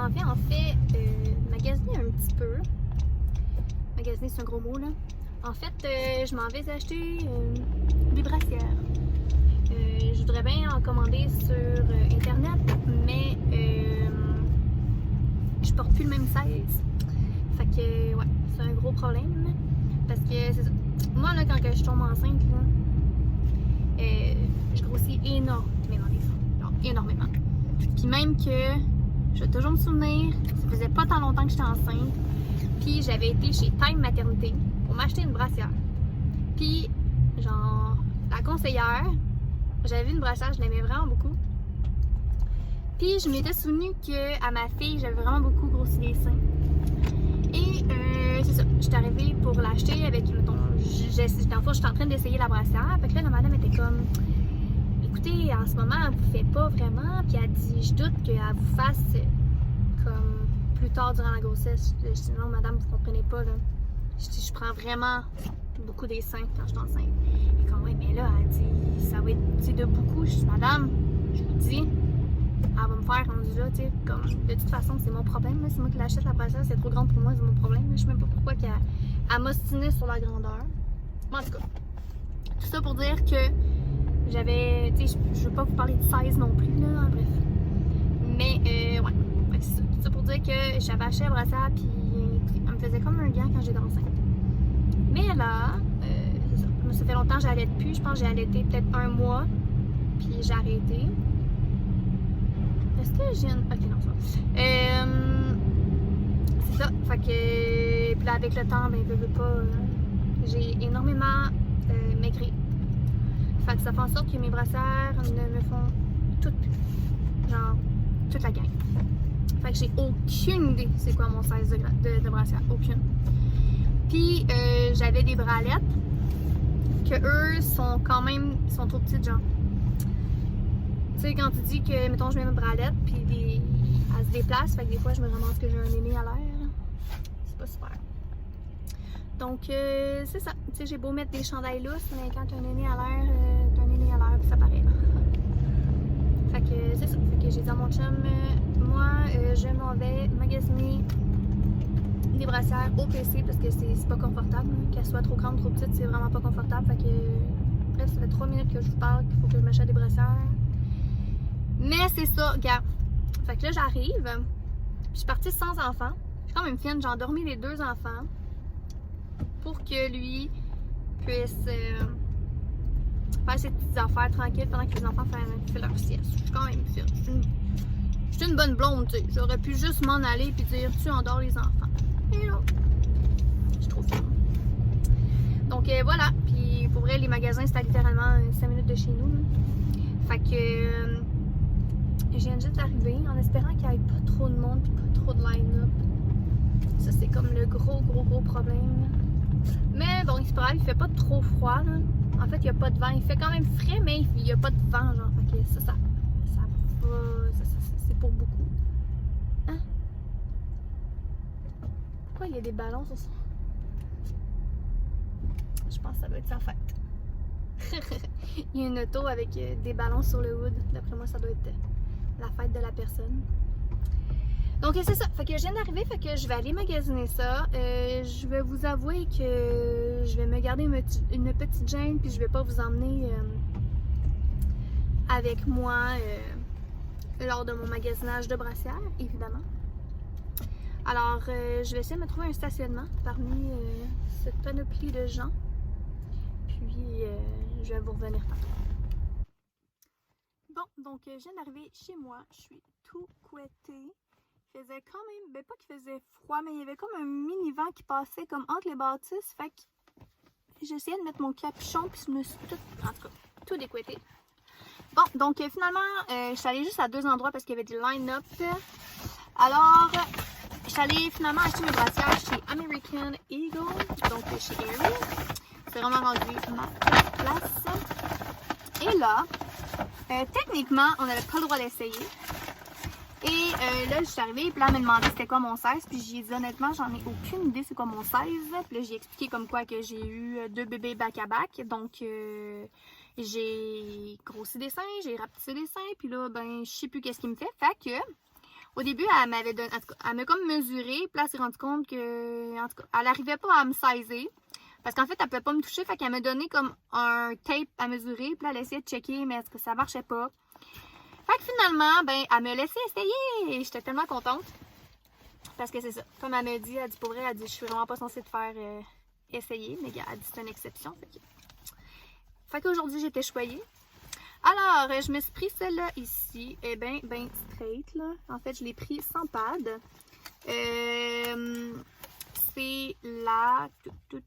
m'en vais en fait magasiner un petit peu. Magasiner, c'est un gros mot là. En fait, je m'en vais acheter des brassières. Je voudrais bien en commander sur internet, mais je porte plus le même size. Fait que ouais, c'est un gros problème. Parce que c'est ça. Moi là, quand je tombe enceinte, là, je grossis énormément des seins. Genre énormément. Puis même que je vais toujours me souvenir, ça faisait pas tant longtemps que j'étais enceinte. Puis j'avais été chez Time Maternité pour m'acheter une brassière. Puis genre la conseillère, j'avais vu une brassière, je l'aimais vraiment beaucoup. Puis je m'étais souvenu qu'à ma fille, j'avais vraiment beaucoup grossi les seins. Et c'est ça, j'étais arrivée pour l'acheter avec, mettons, j'étais en train d'essayer la brassière. Fait que là, la madame était comme, écoutez, en ce moment, elle vous fait pas vraiment. Puis elle dit, je doute qu'elle vous fasse comme plus tard durant la grossesse. Je dis, non, madame, vous comprenez pas, là. Je dis, je prends vraiment beaucoup des seins quand je suis enceinte. Et comme, ouais, mais là, elle dit, ça va être de beaucoup. Je dis, madame, je vous dis, elle va me faire rendu là, tu sais, comme, de toute façon, c'est mon problème, c'est moi qui l'achète la brassière, c'est trop grande pour moi, c'est mon problème, je sais même pas pourquoi qu'elle m'ostinait sur la grandeur. Mais en tout cas, tout ça pour dire que j'avais, tu sais, je veux pas vous parler de size non plus, là, bref. Mais, ouais, c'est ça. Tout ça pour dire que j'avais acheté la brassière, puis elle me faisait comme un gant quand j'étais enceinte. Mais là, c'est ça, ça fait longtemps que j'allaite plus, je pense que j'ai allaité peut-être un mois, puis j'ai arrêté. Est-ce que j'ai une... Ok, non, ça. C'est ça. Fait que... Puis là, avec le temps, ben, je veux pas... j'ai énormément maigri. Fait que ça fait en sorte que mes brassières ne me font toutes plus. Genre, toute la gang. Fait que j'ai aucune idée c'est quoi mon size de brassière. Aucune. Puis, j'avais des bralettes que eux sont quand même... sont trop petites, genre. Tu sais, quand tu dis que, mettons, je mets ma bralette, puis elle se déplace, fait que des fois, je me ramasse que j'ai un aîné à l'air. C'est pas super. Donc, c'est ça. Tu sais, j'ai beau mettre des chandails lousses, mais quand t'as un aîné à l'air, puis ça paraît. Fait que, c'est ça. Fait que j'ai dit à mon chum, moi, je m'en vais magasiner des brassières au PC parce que c'est pas confortable. Qu'elles soient trop grandes, trop petites, c'est vraiment pas confortable. Fait que, bref, ça fait 3 minutes que je vous parle qu'il faut que je m'achète des brassières. Mais c'est ça, regarde. Fait que là, j'arrive. Je suis partie sans enfant. J'ai quand même fine, j'ai endormi les 2 enfants pour que lui puisse faire ses petites affaires tranquilles pendant que les enfants font leur sieste. Je suis quand même fine. Je suis une bonne blonde, tu sais. J'aurais pu juste m'en aller et dire tu endors les enfants. Et là, je suis trop fine. Donc voilà. Puis pour vrai, les magasins, c'était littéralement 5 minutes de chez nous. Là. Fait que. Je viens juste d'arriver en espérant qu'il n'y ait pas trop de monde et pas trop de line-up. Ça, c'est comme le gros problème. Mais bon, c'est pas grave, il fait pas trop froid. Là. En fait, il n'y a pas de vent. Il fait quand même frais, mais il n'y a pas de vent. Genre. Fait que ça c'est pour beaucoup. Hein? Pourquoi il y a des ballons sur ça? Je pense que ça doit être sa fête. Il y a une auto avec des ballons sur le hood. D'après moi, ça doit être la fête de la personne. Donc c'est ça, fait que je viens d'arriver, fait que je vais aller magasiner ça. Je vais vous avouer que je vais me garder une petite gêne, puis je vais pas vous emmener avec moi lors de mon magasinage de brassière, évidemment. Alors je vais essayer de me trouver un stationnement parmi cette panoplie de gens. Puis je vais vous revenir tantôt. Bon, donc je viens d'arriver chez moi, je suis tout couettée. Il faisait quand même, ben pas qu'il faisait froid, mais il y avait comme un mini vent qui passait comme entre les bâtisses. Fait que j'essayais de mettre mon capuchon, puis je me suis tout découettée. Bon, donc finalement, je suis allée juste à 2 endroits parce qu'il y avait du line-up. Alors, je suis allée finalement acheter mes brassières chez American Eagle, donc chez Aerie. C'est vraiment rendu ma place. Et là, techniquement, on n'avait pas le droit d'essayer. Et là, je suis arrivée, puis là, elle m'a demandé c'était quoi mon 16. Puis j'ai dit honnêtement, j'en ai aucune idée c'est quoi mon 16. Puis là, j'ai expliqué comme quoi que j'ai eu 2 bébés back-à-back. Donc, j'ai grossi des seins, j'ai rapetissé des seins. Puis là, ben, je sais plus qu'est-ce qui me fait. Fait que, Au début, elle m'avait donné, en tout cas, elle m'a comme mesuré, puis là, elle s'est rendue compte que, en tout cas, elle n'arrivait pas à me sizer. Parce qu'en fait, elle ne pouvait pas me toucher, fait qu'elle m'a donné comme un tape à mesurer, puis là, elle essayait de checker, mais est-ce que ça marchait pas? Fait que finalement, ben, elle me laissait essayer, et j'étais tellement contente. Parce que c'est ça, comme elle m'a dit, elle dit pour vrai, elle dit, je suis vraiment pas censée te faire essayer, mais elle dit, c'est une exception. Fait qu'aujourd'hui, j'étais choyée. Alors, je me suis pris celle-là ici, et ben straight, là. En fait, je l'ai pris sans pad. C'est la... Je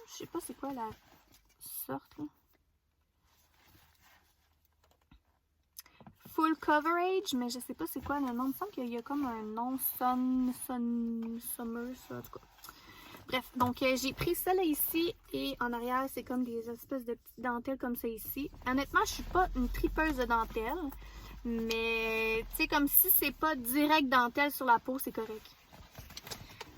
sais pas c'est quoi la sorte, là. Full coverage, mais je sais pas c'est quoi le nom. Il me semble qu'il y a comme un nom Summer, ça, en tout cas. Bref, donc j'ai pris celle-là ici et en arrière, c'est comme des espèces de petites dentelles comme ça ici. Honnêtement, je suis pas une tripeuse de dentelle, mais tu sais, comme si c'est pas direct dentelle sur la peau, c'est correct.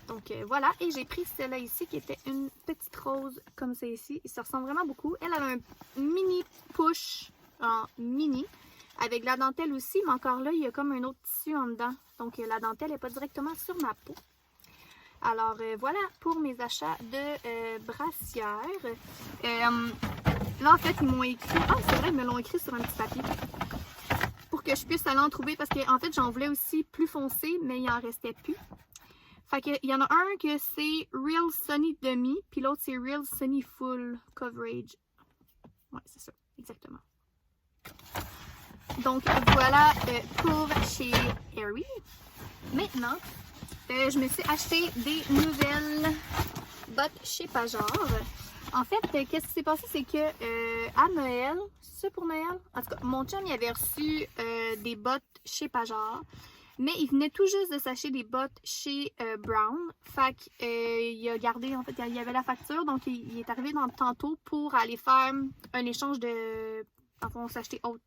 Donc voilà, et j'ai pris celle-là ici qui était une petite rose comme ça ici. Il se ressemble vraiment beaucoup. Elle avait un mini push en mini avec la dentelle aussi, mais encore là, il y a comme un autre tissu en dedans. Donc la dentelle n'est pas directement sur ma peau. Alors voilà pour mes achats de brassières. Là en fait ils m'ont écrit, ah c'est vrai ils me l'ont écrit sur un petit papier pour que je puisse aller en trouver parce que en fait j'en voulais aussi plus foncé mais il en restait plus. Fait que il y en a un que c'est Real Sunny Demi puis l'autre c'est Real Sunny Full Coverage. Ouais c'est ça, exactement. Donc voilà pour chez Aerie. Maintenant je me suis acheté des nouvelles bottes chez Pajor. En fait, qu'est-ce qui s'est passé, c'est que à Noël, c'est pour Noël? En tout cas, mon chum il avait reçu des bottes chez Pajor, mais il venait tout juste de s'acheter des bottes chez Brown. Fait qu'il a gardé, en fait, il y avait la facture, donc il est arrivé tantôt pour aller faire un échange de... Enfin, on s'achetait autre.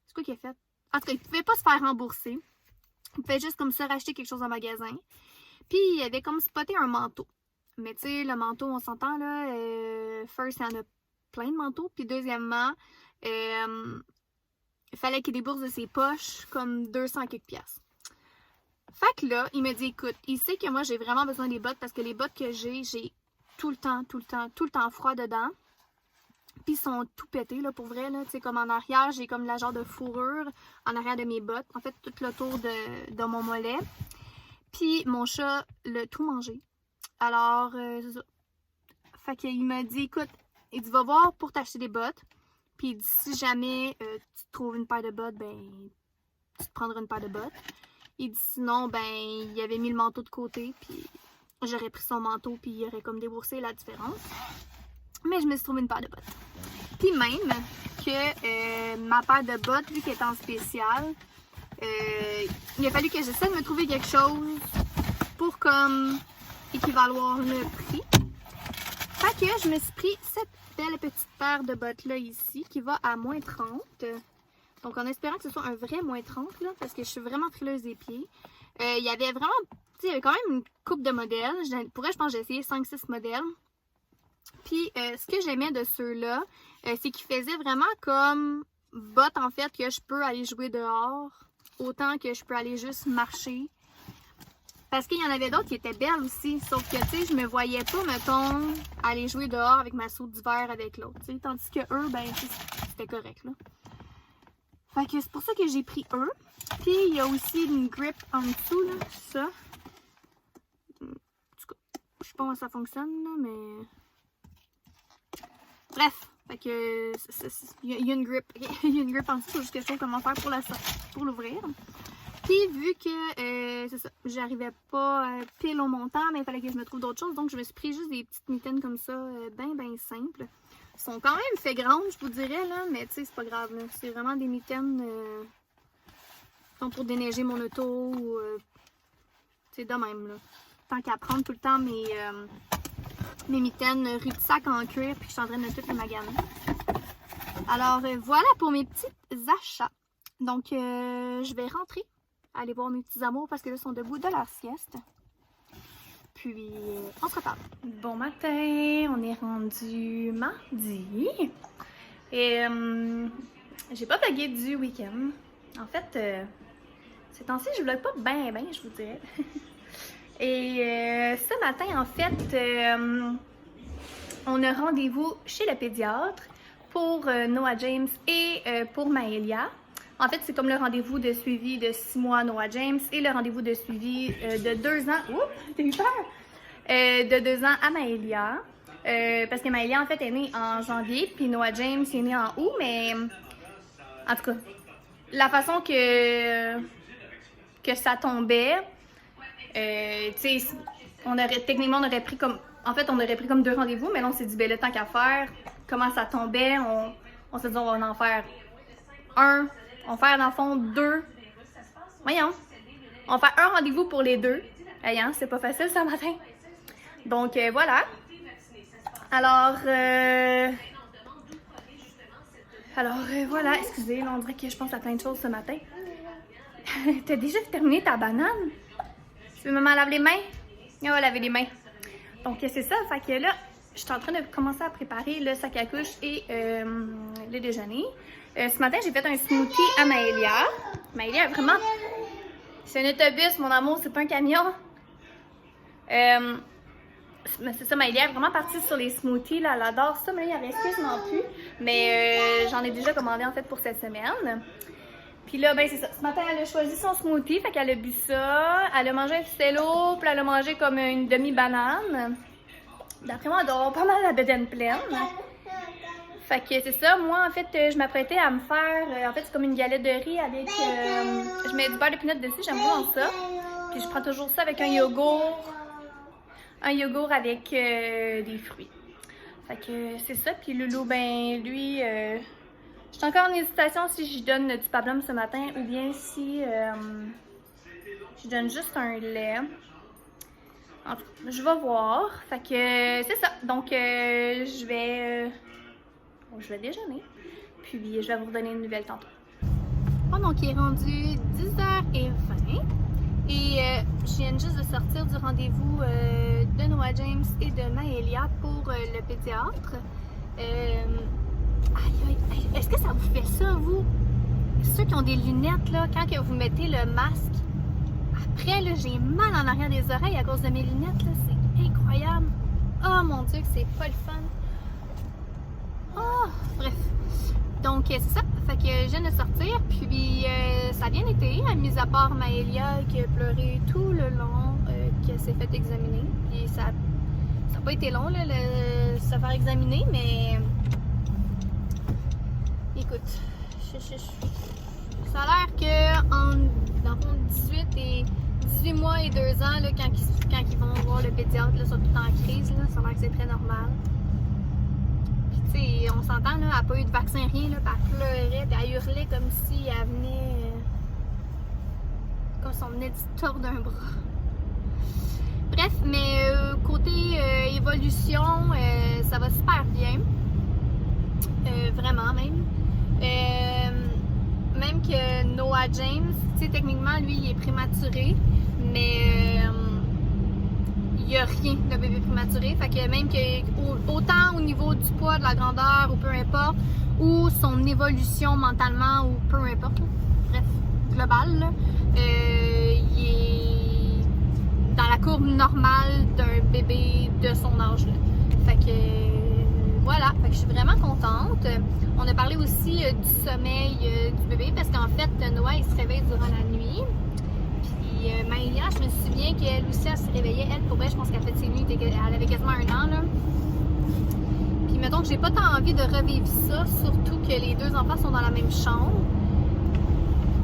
C'est quoi qu'il a fait? En tout cas, il ne pouvait pas se faire rembourser. Il pouvait juste comme ça racheter quelque chose en magasin. Puis il avait comme spoté un manteau. Mais tu sais, le manteau, on s'entend là. First, il y en a plein de manteaux. Puis deuxièmement, il fallait qu'il débourse de ses poches comme 200 quelques piastres. Fait que là, il me dit, écoute, il sait que moi j'ai vraiment besoin des bottes parce que les bottes que j'ai tout le temps froid dedans. Puis ils sont tout pétés, là, pour vrai, là. Tu sais, comme en arrière, j'ai comme la genre de fourrure en arrière de mes bottes. En fait, tout le tour de mon mollet. Puis mon chat l'a tout mangé. Alors, c'est ça. Fait qu'il m'a dit, écoute, il dit, va voir pour t'acheter des bottes. Puis il dit, si jamais tu trouves une paire de bottes, ben, tu te prendras une paire de bottes. Il dit, sinon, ben, il avait mis le manteau de côté. Puis j'aurais pris son manteau, puis il aurait comme déboursé la différence. Mais je me suis trouvé une paire de bottes. Puis même que ma paire de bottes, vu qu'elle est en spécial, il a fallu que j'essaie de me trouver quelque chose pour comme équivaloir le prix. Fait que je me suis pris cette belle petite paire de bottes là ici qui va à moins 30. Donc en espérant que ce soit un vrai moins 30 là, parce que je suis vraiment frileuse des pieds. Il y avait vraiment, tu sais, il y avait quand même une coupe de modèles. Pour vrai, je pense que j'ai essayé 5-6 modèles. Puis, ce que j'aimais de ceux-là, c'est qu'ils faisaient vraiment comme bottes, en fait, que je peux aller jouer dehors, autant que je peux aller juste marcher. Parce qu'il y en avait d'autres qui étaient belles aussi, sauf que, tu sais, je me voyais pas, mettons, aller jouer dehors avec ma soude d'hiver avec l'autre, tu sais, tandis que eux, ben, c'était correct, là. Fait que c'est pour ça que j'ai pris eux. Puis, il y a aussi une grip en dessous, là, ça. En tout cas, je sais pas comment ça fonctionne, là, mais... Bref, fait que il y a une grip. Il y a une grip en dessous, il faut juste que je trouve comment faire pour l'ouvrir. Puis vu que c'est ça, j'arrivais pas pile au montant, mais il fallait que je me trouve d'autres choses. Donc je me suis pris juste des petites mitaines comme ça, ben simples. Elles sont quand même fait grandes, je vous dirais, là, mais tu sais, c'est pas grave. C'est vraiment des mitaines pour déneiger mon auto ou c'est de même, là. Tant qu'à prendre tout le temps mes mitaines Rudsac en cuir, puis je suis en train de toutes les maganer. Alors voilà pour mes petits achats. Donc je vais rentrer, aller voir mes petits amours parce que là, ils sont debout de leur sieste. Puis on se reparle. Bon matin, on est rendu mardi. Et j'ai pas bagué du week-end. En fait, Ces temps-ci, je vlog pas bien, je vous dirais. Et ce matin, en fait, on a rendez-vous chez le pédiatre pour Noah James et pour Maëlia. En fait, c'est comme le rendez-vous de suivi de 6 mois Noah James et le rendez-vous de suivi de 2 ans. Oups, t'as eu peur? De 2 ans à Maëlia. Parce que Maëlia, en fait, est née en janvier, puis Noah James est né en août, mais en tout cas, la façon que ça tombait, tu sais, techniquement, on aurait pris comme. En fait, on aurait pris comme 2 rendez-vous, mais là, on s'est dit, ben, le temps qu'à faire, comment ça tombait, on s'est dit, on va en faire un. On va faire, dans le fond, 2. Voyons. On va faire un rendez-vous pour les 2. Voyons, c'est pas facile ce matin. Donc, voilà. Alors, voilà. Excusez, là, on dirait que je pense à plein de choses ce matin. T'as déjà terminé ta banane? Tu veux me laver les mains? On va laver les mains. Donc, c'est ça. Fait que là, je suis en train de commencer à préparer le sac à couche et le déjeuner. Ce matin, j'ai fait un smoothie à Maëlia. Maëlia, vraiment, c'est un autobus, mon amour, c'est pas un camion. C'est ça, Maëlia est vraiment partie sur les smoothies, là, elle adore ça, mais il n'y en reste quasiment plus. Mais j'en ai déjà commandé, en fait, pour cette semaine. Puis là, ben c'est ça. Ce matin, elle a choisi son smoothie, fait qu'elle a bu ça. Elle a mangé un ficello, puis elle a mangé comme une demi-banane. D'après moi, elle doit avoir pas mal la bedaine pleine. Fait que c'est ça, moi en fait, je m'apprêtais à me faire, en fait c'est comme une galette de riz avec, je mets du beurre de pinot dessus, j'aime vraiment ça. Puis je prends toujours ça avec un yogourt avec des fruits. Fait que c'est ça, puis Loulou, ben lui, je suis encore en hésitation si je donne du pablum ce matin ou bien si je donne juste un lait. En tout cas, je vais voir. Fait que c'est ça, donc je vais déjeuner, puis je vais vous redonner une nouvelle tantôt. Bon, donc il est rendu 10h20 et je viens juste de sortir du rendez-vous de Noah James et de Maëlia pour le pédiatre. Est-ce que ça vous fait ça, vous? Ceux qui ont des lunettes, là, quand que vous mettez le masque, après, là, j'ai mal en arrière des oreilles à cause de mes lunettes, là, c'est incroyable. Oh mon Dieu, que c'est pas le fun. Oh, bref. Donc, c'est ça. Fait que je viens de sortir, puis ça a bien été, mis à part Maëlia qui a pleuré tout le long, qui s'est fait examiner. Puis ça n'a pas été long, là, se faire examiner, mais écoute, ça a l'air que dans le fond, 18 mois et 2 ans, là, quand ils vont voir le pédiatre, là, sont tout en crise, là, ça a l'air que c'est très normal. T'sais, on s'entend, là, elle n'a pas eu de vaccin, rien, là, puis elle pleurait, puis elle hurlait comme si elle venait. Comme si on venait de se tordre d'un bras. Bref, mais côté évolution, ça va super bien. Vraiment, même. Même que Noah James, tu sais, techniquement, lui, il est prématuré, mais. Il n'y a rien de bébé prématuré, fait que même que autant au niveau du poids, de la grandeur ou peu importe, ou son évolution mentalement ou peu importe, là, bref, global, là, il est dans la courbe normale d'un bébé de son âge. Là. Fait que voilà, fait que je suis vraiment contente. On a parlé aussi du sommeil du bébé parce qu'en fait, Noah il se réveille durant la nuit. Maëlia, je me souviens qu'elle aussi, elle se réveillait. Elle, pour elle, je pense qu'elle a fait ses nuits, elle avait quasiment 1 an. Là. Puis, mettons que j'ai pas tant envie de revivre ça, surtout que les 2 enfants sont dans la même chambre.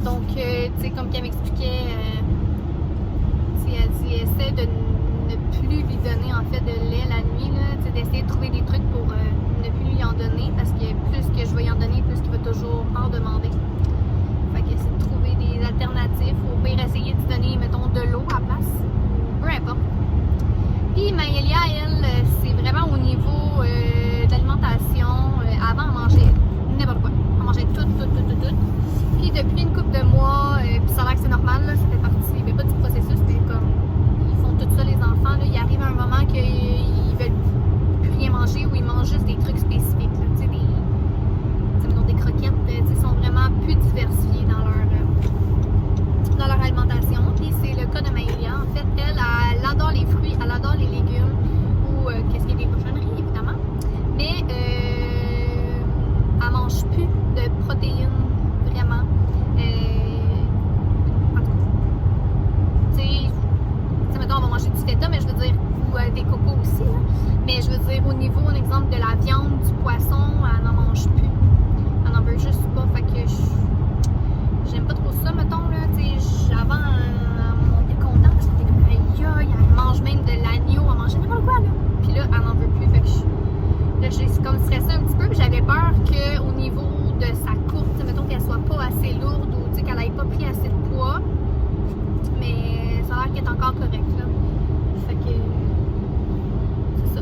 Donc, tu sais, comme qu'elle m'expliquait, elle dit, essaie de ne plus lui donner, en fait, de lait la nuit, là, d'essayer de trouver des trucs pour ne plus lui en donner, parce que plus que je vais y en donner, plus qu'il va toujours en demander. Fait que c'est de trouver des alternatives, ou bien essayer de donner, mettons, de l'eau à place, peu importe. Puis Maëlia, elle, c'est vraiment au niveau d'alimentation. Avant, elle mangeait n'importe quoi. Elle mangeait tout. Puis depuis une couple de mois, puis ça a l'air que c'est normal, là, ça fait partie, mais pas du processus, mais comme ils font tout ça, les enfants, là, il arrive un moment qu'ils veulent plus rien manger ou ils mangent juste des trucs spécifiques, tu sais, des croquettes, ils sont vraiment plus diversifiés dans leur feta, mais je veux dire, ou des cocos aussi, là. Mais je veux dire, au niveau, un exemple de la viande, du poisson, elle n'en mange plus. Elle n'en veut juste pas. Fait que j'aime pas trop ça, mettons, là. Tu sais, avant, on était content parce qu'on était comme, aïe, elle mange même de l'agneau, elle mange n'importe quoi, là. Puis là, elle n'en veut plus. Fait que là, j'ai comme stressé un petit peu, puis j'avais peur qu'au niveau de sa courbe, mettons qu'elle soit pas assez lourde ou qu'elle n'ait pas pris assez de poids. Mais ça a l'air qu'elle est encore correcte, là. Fait que c'est ça.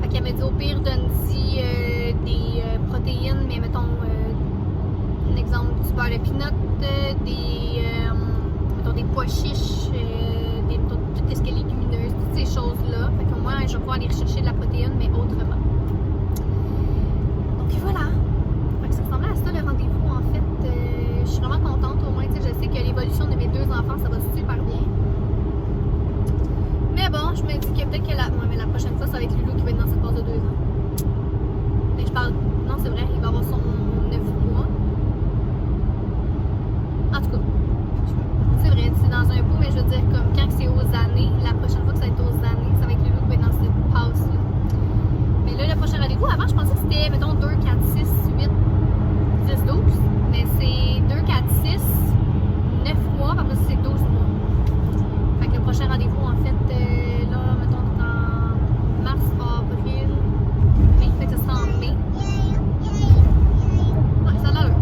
Fait qu'elle m'a dit au pire, donne-y des protéines, mais mettons un exemple du beurre de pinot, mettons des pois chiches, mettons, tout ce qui est légumineuse, toutes ces choses-là. Fait qu'au moins, je vais pouvoir aller rechercher de la protéine, mais autrement. Donc voilà. Fait que ça ressemblait à ça le rendez-vous, en fait. Je suis vraiment contente, au moins, tu sais, je sais que l'évolution de mes 2 enfants, ça va super bien. Mais bon, je me dis que peut-être que la prochaine fois, ça va être Loulou qui va être dans cette phase de 2 ans. Mais je parle, non, c'est vrai, il va avoir son 9 mois. En tout cas, c'est vrai, c'est dans un bout, mais je veux dire, comme quand c'est aux années, la prochaine fois que ça va être aux années, ça va être Loulou qui va être dans cette passe-là. Mais là, le prochain rendez-vous, avant, je pensais que c'était, mettons, 2, 4, 6, 8, 10, 12. Mais c'est 2, 4, 6, 9 mois, après ça, c'est 12 mois. Fait que le prochain rendez-vous, en fait, là, mettons, en mars, avril, mai, fait que ça sera en mai. Ouais, ça a l'air.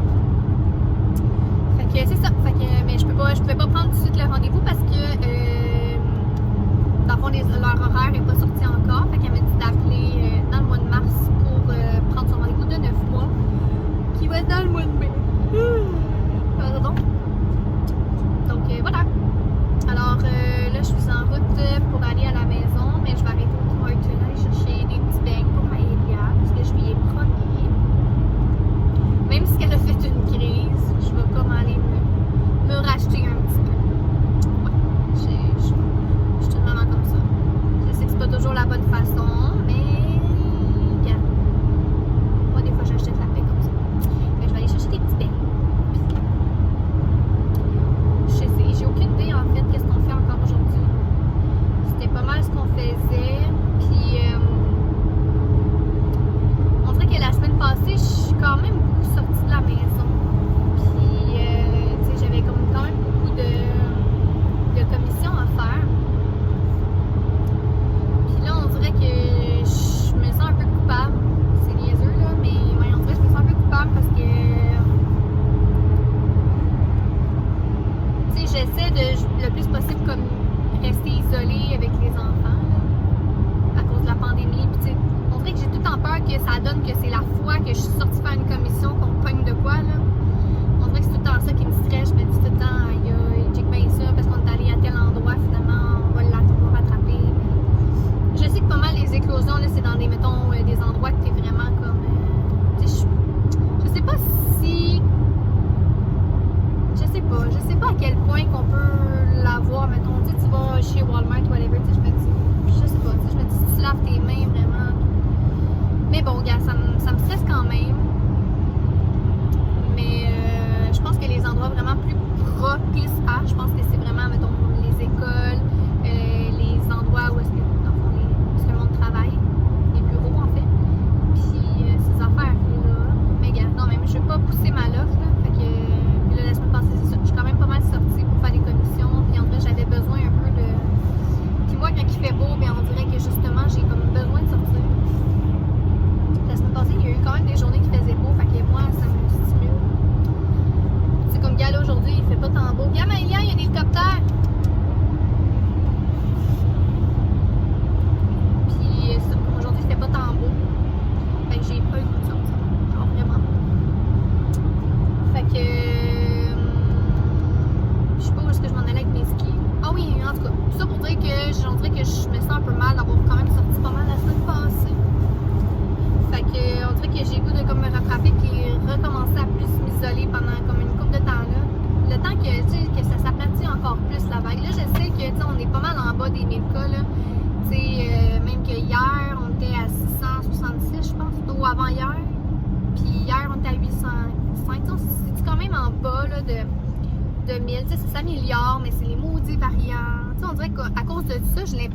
Fait que c'est ça. Fait que, mais je pouvais pas prendre tout de suite le rendez-vous parce que, dans le fond, leur horaire n'est pas sorti encore. Fait qu'elle m'a dit d'appeler dans le mois de mars pour prendre son rendez-vous de 9 mois, qui va être dans le mois de mai. Pardon. Donc voilà. Alors là, je suis en route pour aller à la maison, mais je vais arrêter au Tim Hortons aller chercher des petits beignes pour Maëlia, parce que je lui ai promis. Même si elle a fait une crise, je vais comme aller me racheter un petit peu. Ouais, je suis vraiment comme ça. Je sais que c'est pas toujours la bonne façon, mais regarde. Moi, des fois, j'achète la paix comme ça. Mais je vais aller chercher des petits beignes. J'ai aucune idée en fait qu'est-ce qu'on fait encore aujourd'hui. C'était pas mal ce qu'on faisait. Puis on dirait que la semaine passée, je suis quand même beaucoup sortie de la maison. Puis tu sais, j'avais quand même beaucoup de commissions à faire. Puis là, on dirait que je me sens un peu coupable. C'est niaiseux là, mais ouais, on dirait que je me sens un peu coupable parce que j'essaie de le plus possible comme rester isolée avec les enfants là, à cause de la pandémie. Puis on dirait que j'ai tout le temps peur que ça donne que c'est la fois que je suis sortie faire une commission qu'on pogne de quoi là. On dirait que c'est tout le temps ça qui me stresse. Je me dis tout le temps, aïe, check bien ça parce qu'on est allé à tel endroit, finalement on va rattraper. Je sais que pas mal les éclosions là, c'est dans des, mettons, des endroits que t'es vraiment comme. Je sais pas si. Je sais pas à quel point qu'on peut l'avoir, mettons, tu vas chez Walmart ou whatever, je me dis, je sais pas, je me dis, si tu laves tes mains vraiment. Mais bon, gars, ça me stresse quand même. Mais je pense que les endroits vraiment plus propices je pense que c'est vraiment, mettons, les écoles, les endroits où est-ce que, où est-ce que le monde travaille, les bureaux en fait, puis ces affaires-là. Mais gars, non, même, je vais pas pousser ma loft, là, fait que. La semaine passée, c'est ça. Je suis quand même pas mal sortie pour faire des commissions. Puis en vrai, j'avais besoin un peu de. Puis moi, quand il fait beau, bien, on dirait que justement, j'ai comme besoin de sortir. La semaine passée, il y a eu quand même des journées qui faisaient beau. Fait que moi, ça me stimule. C'est comme gars là aujourd'hui, il fait pas tant beau. Gars, Maëlia, il y a un hélicoptère. Puis ça, aujourd'hui, il fait pas tant beau. Fait que j'ai pas eu le goût de sortir. Genre vraiment. Fait que. Je sais pas où est-ce que je m'en allais avec mes skis. Ah oui, en tout cas, tout ça pour dire que on dirait que je me sens un peu mal d'avoir quand même sorti pas mal la semaine passée. Fait que on dirait que j'ai le goût de comme me rattraper puis recommencer à plus m'isoler pendant comme une couple de temps là. Le temps que, tu sais, que ça s'aplatit encore plus la vague. Là, je sais que, tu sais, on est pas mal en bas des 1000 cas là. Tu sais, même que hier, on était à 666, je pense, ou avant hier. Puis hier, on était à 805. C'est quand même en bas là de 1000, tu sais, ça s'améliore, mais c'est les maudits variants, Tu sais, on dirait qu'à cause de ça, tu sais,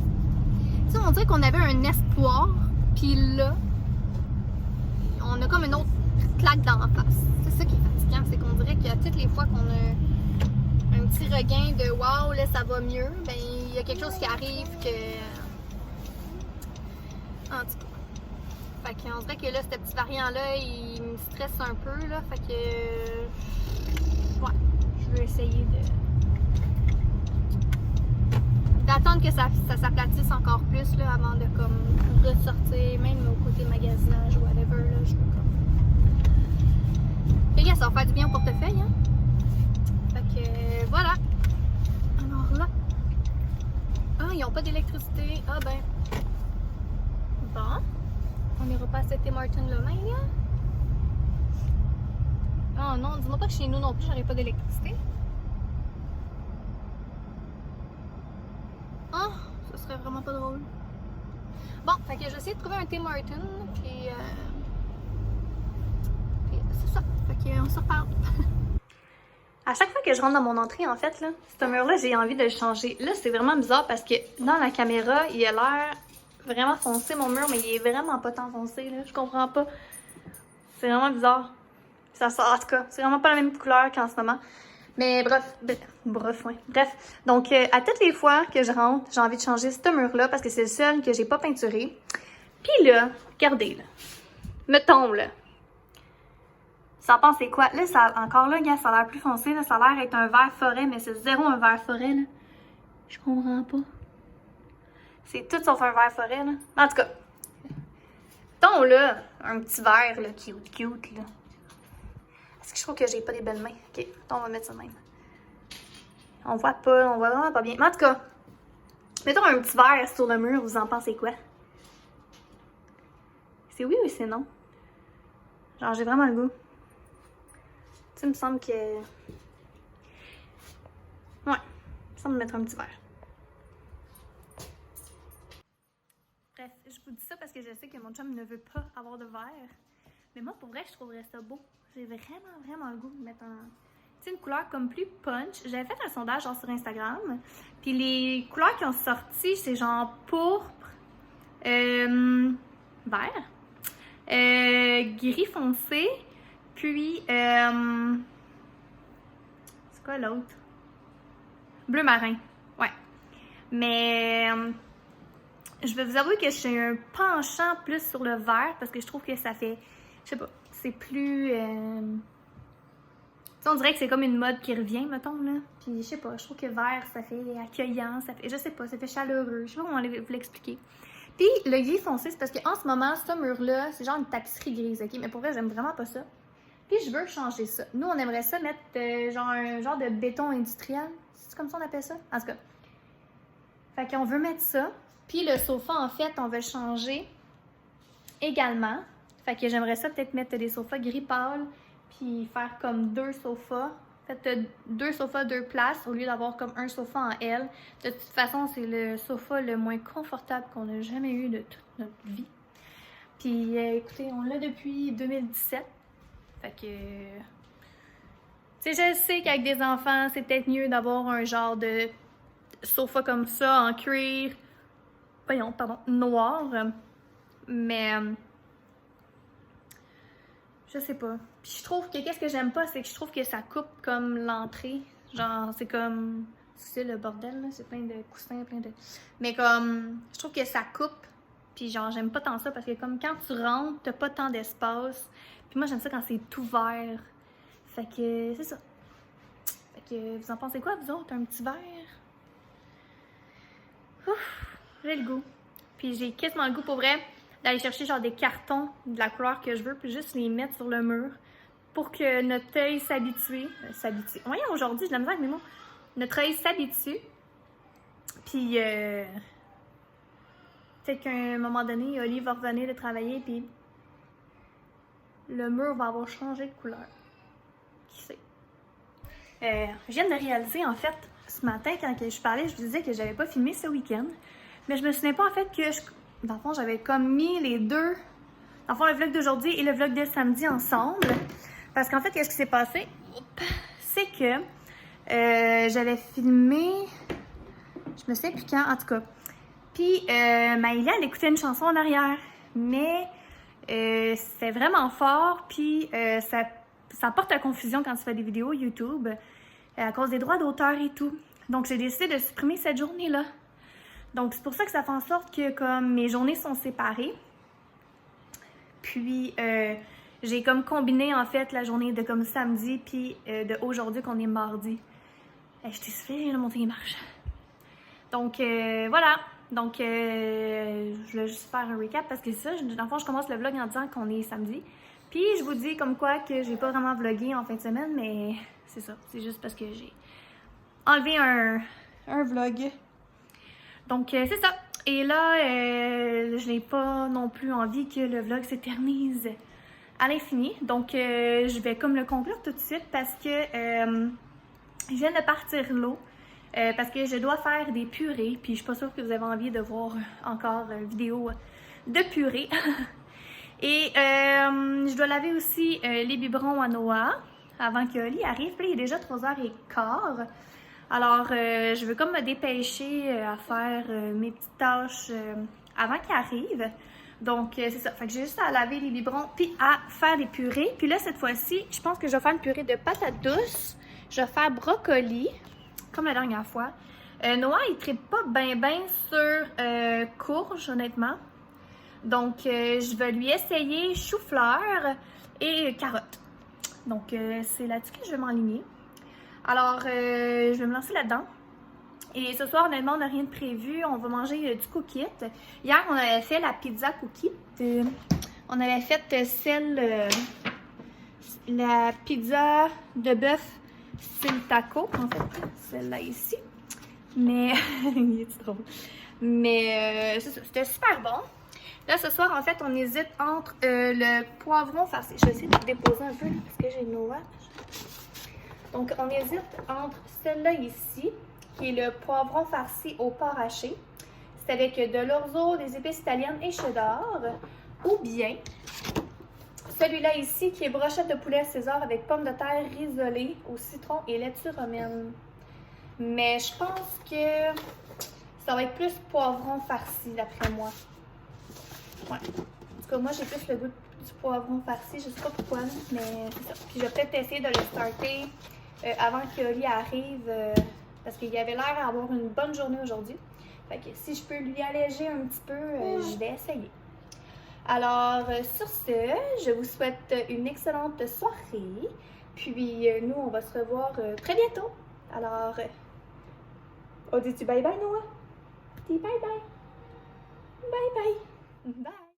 on dirait qu'on avait un espoir, puis là, on a comme une autre claque dans la face. C'est ça qui est fatigant, c'est qu'on dirait qu'à toutes les fois qu'on a un petit regain de wow, là, ça va mieux, ben, il y a quelque chose qui arrive que. En tout cas. Fait qu'on dirait que là, ce petit variant-là, il me stresse un peu, là. Fait que. Ouais, je veux essayer d'attendre que ça s'aplatisse encore plus, là, avant de, comme, ressortir, même au côté magasinage ou whatever, là. Je veux comme. Fait que ça va faire du bien au portefeuille, hein. Fait que, voilà. Alors là. Ah, ils n'ont pas d'électricité. Ah, ben. Bon. On n'ira pas à cet Tim Hortons là, mais là. Oh non, dis-moi pas que chez nous non plus, j'aurais pas d'électricité. Ah, ça serait vraiment pas drôle. Bon, fait que j'essaie de trouver un Tim Hortons, puis c'est ça. Fait qu'on se reparle. À chaque fois que je rentre dans mon entrée, en fait, là, ce mur-là, j'ai envie de le changer. Là, c'est vraiment bizarre parce que dans la caméra, il a l'air vraiment foncé, mon mur, mais il est vraiment pas tant foncé, là. Je comprends pas. C'est vraiment bizarre. Ça sort, en tout cas, c'est vraiment pas la même couleur qu'en ce moment. Mais bref, ouais. Bref, donc à toutes les fois que je rentre, j'ai envie de changer ce mur-là parce que c'est le seul que j'ai pas peinturé. Puis là, regardez, là. Mettons, là. Ça en pense c'est quoi? Là, ça, encore là, gars, ça a l'air plus foncé, là. Ça a l'air d'être un vert forêt, mais c'est zéro un vert forêt, là. Je comprends pas. C'est tout sauf un vert forêt, là. En tout cas, mettons, là, un petit vert, là, cute, là. Est-ce que je trouve que j'ai pas des belles mains? Ok, on va mettre ça de même. On voit vraiment pas bien. Mais en tout cas, mettons un petit verre sur le mur, vous en pensez quoi? C'est oui ou c'est non? Genre, j'ai vraiment le goût. Tu sais, il me semble que. Ouais, il me semble mettre un petit verre. Bref, je vous dis ça parce que je sais que mon chum ne veut pas avoir de verre. Mais moi, pour vrai, je trouverais ça beau. J'ai vraiment le goût de mettre une couleur comme plus punch. J'avais fait un sondage genre sur Instagram. Puis les couleurs qui ont sorti, c'est genre pourpre, vert, gris foncé, puis c'est quoi l'autre? Bleu marin. Ouais. Mais je vais vous avouer que j'ai un penchant plus sur le vert parce que je trouve que ça fait, je sais pas, c'est plus. On dirait que c'est comme une mode qui revient, mettons, là. Puis, je sais pas, je trouve que vert, ça fait accueillant, ça fait, je sais pas, ça fait chaleureux. Je sais pas comment vous l'expliquer. Puis, le gris foncé, c'est parce qu'en ce moment, ce mur-là, c'est genre une tapisserie grise, ok? Mais pour vrai, j'aime vraiment pas ça. Puis, je veux changer ça. Nous, on aimerait ça mettre genre un genre de béton industriel. C'est comme ça on appelle ça? En tout cas. Fait qu'on veut mettre ça. Puis, le sofa, en fait, on veut changer également. Fait que j'aimerais ça peut-être mettre des sofas gris pâle. Puis faire comme 2 sofas. Faites 2 sofas, 2 places au lieu d'avoir comme un sofa en L. De toute façon, c'est le sofa le moins confortable qu'on a jamais eu de toute notre vie. Puis écoutez, on l'a depuis 2017. Fait que. Tu sais, je sais qu'avec des enfants, c'est peut-être mieux d'avoir un genre de sofa comme ça en cuir. Voyons, pardon, noir. Mais. Je sais pas. Puis je trouve que qu'est-ce que j'aime pas, c'est que je trouve que ça coupe comme l'entrée. Genre, c'est comme. C'est le bordel, là. C'est plein de coussins, plein de. Mais comme. Je trouve que ça coupe. Puis genre, j'aime pas tant ça parce que comme quand tu rentres, t'as pas tant d'espace. Puis moi, j'aime ça quand c'est ouvert. Fait que c'est ça. Fait que vous en pensez quoi, vous autres? Un petit verre? Ouf, j'ai le goût. Puis j'ai quasiment le goût pour vrai d'aller chercher genre des cartons de la couleur que je veux, puis juste les mettre sur le mur pour que notre œil s'habitue. Voyons, aujourd'hui, j'ai de la misère avec mes mots. Notre œil s'habitue. Puis, peut-être qu'à un moment donné, Olive va revenir de travailler, puis le mur va avoir changé de couleur. Qui sait? Je viens de réaliser, en fait, ce matin, quand je parlais, je vous disais que j'avais pas filmé ce week-end. Mais je me souvenais pas, en fait, que dans le fond, j'avais comme mis les deux, dans le fond, le vlog d'aujourd'hui et le vlog de samedi ensemble. Parce qu'en fait, qu'est-ce qui s'est passé? C'est que j'avais filmé Je me souviens plus quand, en tout cas. Puis, Maïla, elle écoutait une chanson en arrière. Mais c'était vraiment fort. Puis, ça porte à confusion quand tu fais des vidéos YouTube à cause des droits d'auteur et tout. Donc, j'ai décidé de supprimer cette journée-là. Donc, c'est pour ça que ça fait en sorte que comme mes journées sont séparées. Puis, j'ai comme combiné en fait la journée de comme samedi puis de aujourd'hui qu'on est mardi. Je t'ai soufflé, j'ai monté les marches. Donc, voilà. Donc, je voulais juste faire un recap parce que ça, dans le fond, je commence le vlog en disant qu'on est samedi. Puis, je vous dis comme quoi que j'ai pas vraiment vlogué en fin de semaine, mais c'est ça. C'est juste parce que j'ai enlevé un vlog. Donc, c'est ça. Et là, je n'ai pas non plus envie que le vlog s'éternise à l'infini. Donc, je vais comme le conclure tout de suite parce que je viens de partir l'eau. Parce que je dois faire des purées. Puis, je suis pas sûre que vous avez envie de voir encore une vidéo de purée. Et je dois laver aussi les biberons à Noah avant que Oli arrive. Puis, il est déjà 3h15. Alors, je veux comme me dépêcher à faire mes petites tâches avant qu'il arrive. Donc, c'est ça. Fait que j'ai juste à laver les biberons puis à faire des purées. Puis là, cette fois-ci, je pense que je vais faire une purée de patates douces. Je vais faire brocoli, comme la dernière fois. Noah, il ne tripe pas bien sur courge, honnêtement. Donc, je vais lui essayer chou-fleur et carottes. Donc, c'est là-dessus que je vais m'enligner. Alors, je vais me lancer là-dedans. Et ce soir, honnêtement, on n'a rien de prévu. On va manger du cookie. Hier, on avait fait la pizza cookie. On avait fait la pizza de bœuf style taco, en fait. Celle-là ici. Mais, il est drôle. Mais, c'était super bon. Là, ce soir, en fait, on hésite entre le poivron farci. Je vais essayer de le déposer un peu parce que j'ai Noah. Donc, on hésite entre celle-là ici, qui est le poivron farci au porc haché. C'est avec de l'orzo, des épices italiennes et cheddar. Ou bien celui-là ici, qui est brochette de poulet César avec pommes de terre risolées au citron et laitue romaine. Mais je pense que ça va être plus poivron farci, d'après moi. Ouais. En tout cas, moi, j'ai plus le goût du poivron farci. Je sais pas pourquoi, mais c'est ça. Puis, je vais peut-être essayer de le starter avant que Oli arrive, parce qu'il avait l'air d'avoir une bonne journée aujourd'hui. Fait que si je peux lui alléger un petit peu, je vais essayer. Alors, sur ce, je vous souhaite une excellente soirée. Puis, nous, on va se revoir très bientôt. Alors, dis-tu bye bye, Noah? Dis bye bye. Bye bye. Bye.